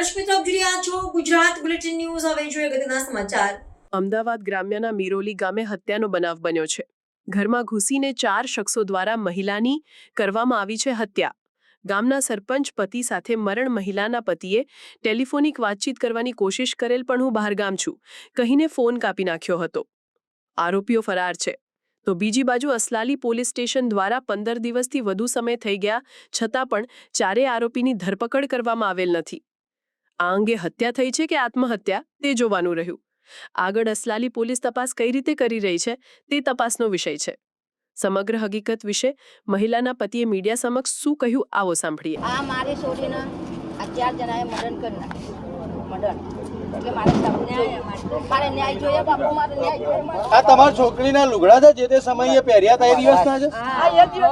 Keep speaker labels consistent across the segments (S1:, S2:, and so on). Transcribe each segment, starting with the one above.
S1: દર્શક મિત્રો, આપ જોઈ રહ્યા છો ગુજરાત બુલેટિન ન્યૂઝ। હવે જોઈએ અગત્યના સમાચાર।
S2: અમદાવાદ ગ્રામ્યના મિરોલી ગામે હત્યાનો બનાવ બન્યો છે। ઘરમાં ઘૂસીને 4 શખ્સો દ્વારા મહિલાની કરવામાં આવી છે હત્યા। ગામના સરપંચ પતિ સાથે મરણ મહિલાના પતિએ ટેલિફોનિક વાતચીત કરવાની કોશિશ કરેલ, પણ હું બહારગામ છું કહીને ફોન કાપી નાખ્યો હતો। આરોપીઓ ફરાર છે। તો બીજી બાજુ અસલાલી પોલીસ સ્ટેશન દ્વારા 15 દિવસથી વધુ સમય થઈ ગયા છતાં પણ ચારેય આરોપીની ધરપકડ કરવામાં આવેલ નથી। આ અંગે હત્યા થઈ છે કે આત્મહત્યા તે જોવાનું રહ્યું। આગળ અસલાલી પોલીસ તપાસ કઈ રીતે કરી રહી છે તે તપાસનો વિષય છે। સમગ્ર હકીકત વિશે મહિલાના પતિએ મીડિયા સમક્ષ શું કહ્યું, આવો સાંભળીએ।
S3: આ મારી છોડીને આ 4 જણાએ મર્ડર કરી નાખ્યું। મર્ડર એટલે મારે ન્યાય જોઈએ બાપુ, મારે ન્યાય જોઈએ।
S4: આ તમારી છોકરીના લુગડા છે જે તે સમયે પહેર્યા હતા એ દિવસના છે?
S3: હા, એ દિવસ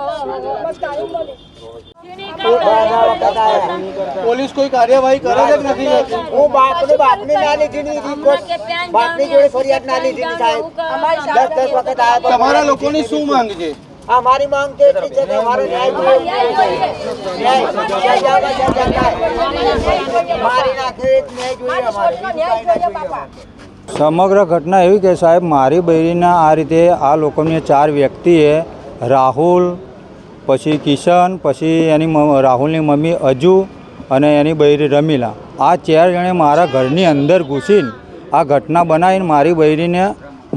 S4: પોલીસ કોઈ કાર્યવાહી કરે છે કે નથી કરતી?
S5: હું બાપની ના લીધી બાપની જોડે ફરિયાદ ના લીધી સાહેબ। 10 વખત આવ્યા।
S4: તમારા લોકોની શું માંગ છે?
S5: અમારી માંગ તો એટલી છે કે અમારે
S6: સમગ્ર ઘટના એવી કે સાહેબ, મારી બહેરીના આ રીતે આ લોકોને 4 વ્યક્તિએ રાહુલ, પછી કિશન, પછી એની રાહુલની મમ્મી અજુ અને એની બહેરી રમીલા, આ 4 જણે મારા ઘરની અંદર ઘૂસીને આ ઘટના બનાવીને મારી બહેરીને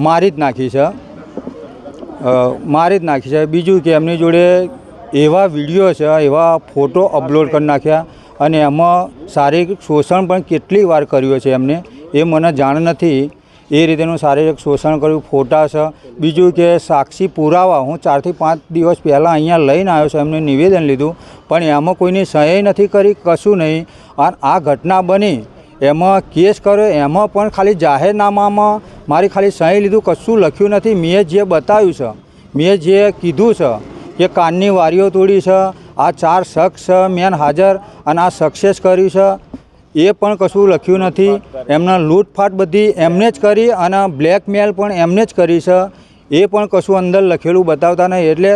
S6: મારી જ નાખી છે। બીજું કે એમની જોડે એવા વિડીયો છે, એવા ફોટો અપલોડ કરી નાખ્યા અને એમાં શારીરિક શોષણ પણ કેટલી વાર કર્યું છે એમને, એ મને જાણ નથી। એ રીતેનું શારીરિક શોષણ કર્યું, ફોટા છે। બીજું કે સાક્ષી પુરાવા હું 4 થી 5 દિવસ પહેલાં અહીંયા લઈને આવ્યો છું, એમને નિવેદન લીધું, પણ એમાં કોઈની સહી નથી કરી, કશું નહીં। અને આ ઘટના બની એમાં કેસ કર્યો, એમાં પણ ખાલી જાહેરનામામાં મારી ખાલી સહી લીધું, કશું લખ્યું નથી। મેં જે બતાવ્યું છે, મેં જે કીધું છે કે કાનની વારીઓ તોડી છે, આ 4 શખ્સ છે મેન હાજર અને આ સક્સેસ કર્યું છે, એ પણ કશું લખ્યું નથી। એમના લૂંટફાટ બધી એમને જ કરી અને બ્લેકમેલ પણ એમને જ કરી છે, એ પણ કશું અંદર લખેલું બતાવતા નહીં। એટલે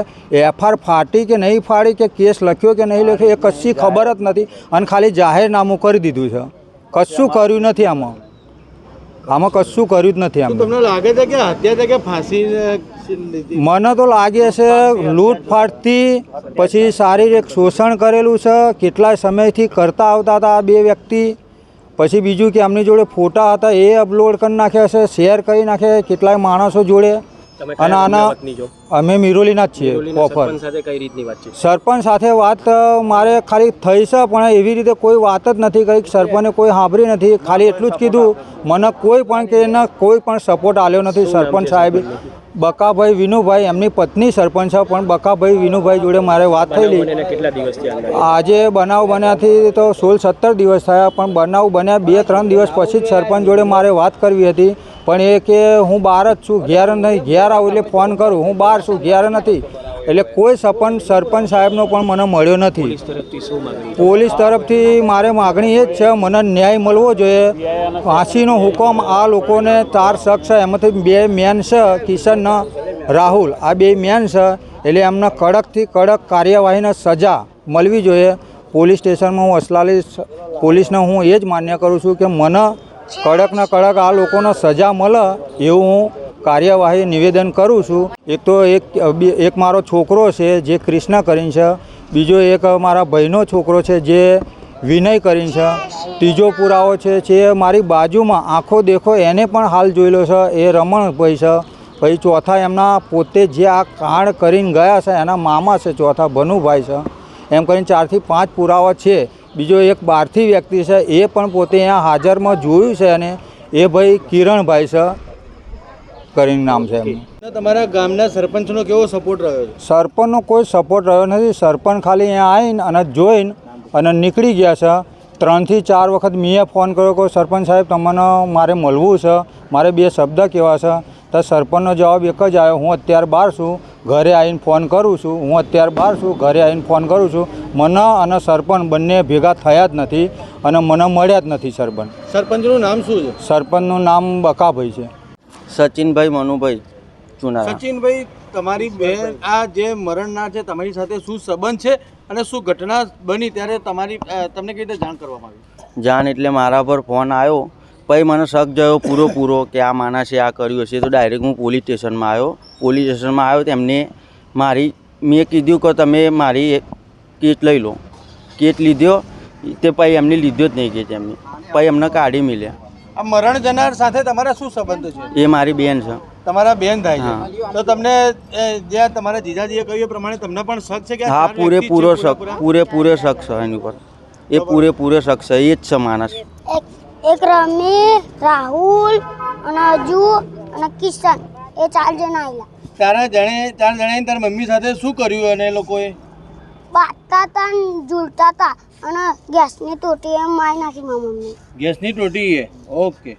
S6: એફઆર ફાટી કે નહીં ફાડી કે કેસ લખ્યો કે નહીં લખ્યો એ કશી ખબર જ નથી અને ખાલી જાહેરનામું કરી દીધું છે, કશું કર્યું નથી। આમાં કશું કર્યું જ નથી।
S4: તમને લાગે છે કે હત્યા છે કે ફાંસી?
S6: મને તો લાગે છે લૂંટફાટથી, પછી શારીરિક શોષણ કરેલું છે, કેટલાય સમયથી કરતા આવતા હતા આ 2 વ્યક્તિ। પછી બીજું કે એમની જોડે ફોટા હતા એ અપલોડ કરી નાખ્યા છે, શેર કરી નાખ્યા કેટલાય માણસો જોડે। અને આના અમે મિરોલીના જ છીએ પ્રોપર। સરપંચ સાથે વાત મારે ખાલી થઈ છે, પણ એવી રીતે કોઈ વાત જ નથી કરી, સરપંચે કોઈ સાંભળી નથી। ખાલી એટલું જ કીધું, મને કોઈ પણ કે એને કોઈ પણ સપોર્ટ આપ્યો નથી સરપંચ સાહેબ। બકાભાઈ વિનુભાઈ એમની પત્ની સરપંચ છે, પણ બકાભાઈ વિનુભાઈ જોડે મારે વાત થયેલી। આજે બનાવ બન્યાથી તો 16-17 દિવસ થયા, પણ બનાવ બન્યા 2-3 દિવસ પછી જ સરપંચ જોડે મારે વાત કરવી હતી, પણ એ કે હું બહાર જ છું, ઘેર નહીં, ઘેર આવું એટલે ફોન કરું, હું બહાર છું, ઘેર નથી। એટલે કોઈ સરપંચ સાહેબનો પણ મને મળ્યો નથી। પોલીસ તરફથી મારે માગણી એ જ છે, મને ન્યાય મળવો જોઈએ। ફાંસીનો હુકમ આ લોકોને 4 શખ્સ છે, એમાંથી 2 મેન છે, કિશન ને રાહુલ, આ 2 મેન છે, એટલે એમને કડકથી કડક કાર્યવાહીને સજા મળવી જોઈએ। પોલીસ સ્ટેશનમાં હું અસલાલી પોલીસને હું એ જ માન્ય કરું છું કે મને કડકને કડક આ લોકોને સજા મળે એવું હું કાર્યવાહી નિવેદન કરું છું। એક તો એક મારો છોકરો છે જે કૃષ્ણ કરીને છે, બીજો એક મારા ભાઈનો છોકરો છે જે વિનય કરીને છે, ત્રીજો પુરાવો છે મારી બાજુમાં આંખો દેખો એને પણ હાલ જોયેલો છે, એ રમણભાઈ છે। પછી ચોથા એમના પોતે જે આ કાંડ કરીને ગયા છે એના મામા છે, ચોથા ભનુભાઈ છે। એમ કરીને 4 થી 5 પુરાવા છે। બીજો એક બહારથી વ્યક્તિ છે, એ પણ પોતે અહીંયા હાજરમાં જોયું છે, અને એ ભાઈ કિરણભાઈ છે કરીને નામ છે એમનું।
S4: તમારા ગામના સરપંચનો કેવો સપોર્ટ રહ્યો છે?
S6: સરપંચનો કોઈ સપોર્ટ રહ્યો નથી। સરપંચ ખાલી અહીંયા આવીને અને જોઈને અને નીકળી ગયા છે। 3 થી 4 વખત મેં ફોન કર્યો કે સરપંચ સાહેબ તમને મારે મળવું છે, મારે 2 શબ્દ કહેવા છે, તો સરપંચનો જવાબ એક જ આવ્યો, હું અત્યારે બહાર છું, ઘરે આવીને ફોન કરું છું। હું અત્યારે બહાર છું, ઘરે આવીને ફોન કરું છું। મને અને સરપંચ બંને ભેગા થયા જ નથી અને મને મળ્યા જ નથી સરપંચ।
S4: સરપંચનું નામ શું છે?
S6: સરપંચનું નામ બકાભાઈ છે,
S5: સચિનભાઈ મનુભાઈ ચુનારા।
S4: સચિનભાઈ, તમારી બહેન આ જે મરણના છે તમારી સાથે શું સંબંધ છે અને શું ઘટના બની ત્યારે તમને કઈ રીતે જાણ કરવામાં આવી?
S7: જાણ એટલે મારા પર ફોન આવ્યો. પછી મને શક જયો પૂરો કે આ માણસે આ કર્યું હશે. તો ડાયરેક્ટ હું પોલીસ સ્ટેશનમાં આવ્યો. પોલીસ સ્ટેશનમાં આવ્યો તેમને મેં કીધું કે તમે મારી કેસ લઈ લો. કેસ લીધો તે પછી એમને લીધો જ નહીં કેસ એમને. પછી એમને કાઢી મળ્યા.
S4: આ મરણ જનાર સાથે તમારા શું સંબંધ છે?
S7: એ મારી બેન છે.
S4: તમારા બેન થાય છે. તો તમને જે તમારા જીજાજીએ કહ્યું એ પ્રમાણે તમને પણ શક છે કે આ
S7: હા,
S4: ચાર વ્યક્તિ છે
S7: પૂરેપૂરો શક છે એની પર. એ પૂરેપૂરો શક છે. એ જ છે માણસ.
S8: એક રમી, રાહુલ અને અજુ અને કિશન, એ 4 જણા આવેલા.
S4: ચાર જણાએ તારા મમ્મી સાથે શું કર્યું અને એ લોકોએ?
S8: બાટતા હતા ને ઝૂલતા હતા અને ગેસની ટોટી એમ મારી નાખી મારી મમ્મી.
S4: ગેસની ટોટી. ઓકે.